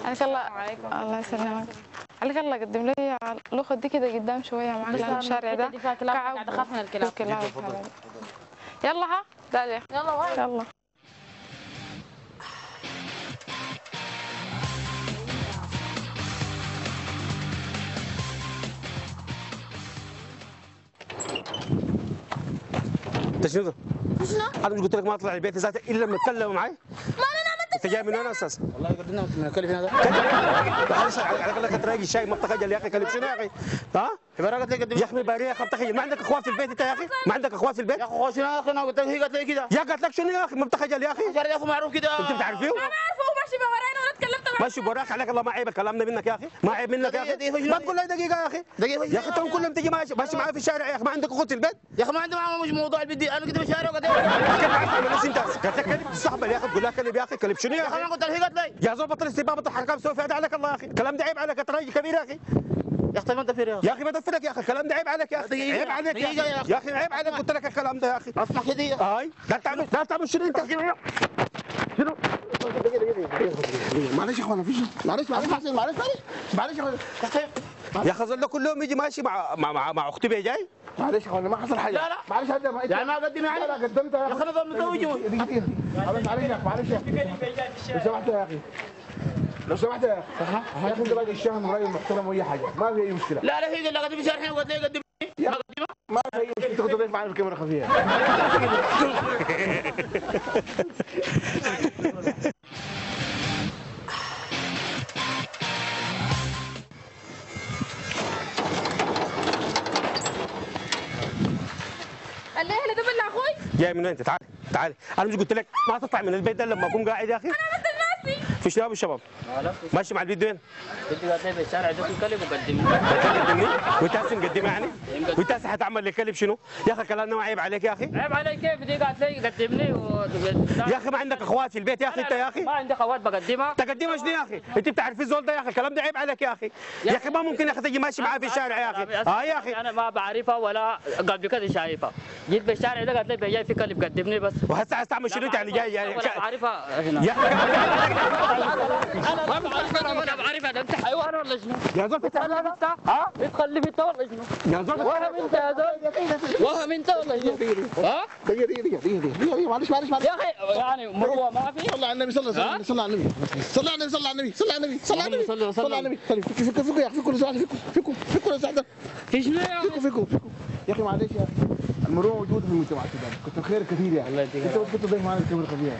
عليك الله. عليكم. الله يسلمك. عليك الله قدم لي الاخت دي كده قدام شويه معاك لان الشارع ده قاعد اخاف من الكلاب. يلا ها داليا يلا واي. يلا. انت شنو؟ انا مش قلت لك ما اطلع البيت ذاته الا لما تتكلموا معي؟ ما انا عملت. انت جاي من وين اساسا؟ والله قدرنا من الكلب هنا. معلش على الاقل تراجي الشاي ما بتخجل يا اخي كلب شنو يا اخي؟ ها؟ عبارة قلت لك يا اخي باريه يا اخي بتخجل ما عندك اخوات في البيت انت يا اخي؟ ما عندك اخوات في البيت؟ يا اخي خوش يا اخي انا قلت لك هي قالت لي كده. يا قالت لك شنو يا اخي ما بتخجل يا اخي؟ يا اخي معروف كده. انت بتعرفيه؟ انا عارفه هو ماشي بورانا وانا اتكلمت معاه. ماشي براك عليك الله ما عيب كلامنا منك يا اخي ما عيب منك يا اخي ما تقول لي دقيقه يا اخي يا اخي انتم كلهم تجي ماشي معايا في الشارع يا اخي ما عندك اخوت في البيت يا اخي ما عندي معاه مش موضوع البدي انا كده في الشارع وقلت كيف عارف انت قالت لك كلب تستقبل يا اخي تقول لها كلب يا اخي كلب شنو يا يا اخي اخي انا قلت لك هي قالت لي. يا زول بطل استباب بطل حركه مسوي فيها عليك الله يا اخي الكلام ده عيب عليك انت راجل كبير يا اخي يا اخي ما انت فير يا اخي ما تفرق يا اخي الكلام ده عيب عليك يا اخي عيب عليك يا اخي يا اخي عيب عليك قلت لك الكلام ده يا اخي اسمع كده. هاي لا تعمل شنو انت شنو معلش يا اخوان مفيش معلش معلش يا اخوان يا اخي ظل كل يوم يجي ماشي مع اختي بيه جاي معلش يا اخوان ما حصل حاجه. لا لا معلش هدى يعني ما قدم يعني. لا قدمت يا اخي انا ظل متوجه. معلش يا اخي لو سمحت يا اخي لو سمحت يا اخي يا اخي انت راجل الشهم وراجل محترم واي حاجه ما في اي مشكله. لا لا هي اللي قدم شهر الحين وقالت لي قدم ما في اي مشكله تاخذ ضيف معنا في الكاميرا خفيه. قال لي اهلا ده بالله اخوي. جاي من وين انت تعالي انا مش قلت لك ما تطلع من البيت ده لما اكون قاعد يا اخي انا عملت لنفسي. في شباب الشباب ماشي مع البيت وين؟ كنت قاعد في الشارع ده كلب وقدمني. تقدمني وانت هسه مقدمه يعني؟ وانت هسه حتعمل لي كلب شنو؟ يا اخي كلامنا ما عيب عليك يا اخي؟ عيب علي كيف دي قاعد لي قدمني يا اخي ما عندك اخوات في البيت يا اخي انت يا اخي؟ ما عندي اخوات بقدمها. تقدمها شنو يا اخي؟ انت بتعرف الزول ده يا اخي الكلام ده عيب عليك يا اخي يا اخي ما ممكن يا اخي تجي ماشي معاه في الشارع يا اخي يا اخي انا ما بعرفها ولا قبل كده شايفها. جيت بالشارع ده قالت لي جاي في كلب قدمني بس. وهسه تعمل شنو يعني جاي يعني ولا بعرفها هنا. يا اخي انا ما بعرفها ولا بعرفها ده انت حيوان ولا شنو؟ يا زول تتخلف انت؟ ها؟ تتخلف انت ولا شنو؟ يا زول وهم انت يا زول؟ وهم انت ولا شنو؟ ها؟ دقيقه معلش يا اخي يعني مروه ما في؟ صلى على النبي صلى على النبي صلى على النبي صلى على النبي صلى على النبي صلى على النبي صلى على النبي فيكم يا اخي فيكم لسه فيكم لسه في شنو يا اخي؟ فيكم يا اخي معلش يا اخي المروءه موجوده في المجتمع السوداني كنت خير كثير يا اخي الله يديك انت كنت ضيف معنا الكاميرا الخفيه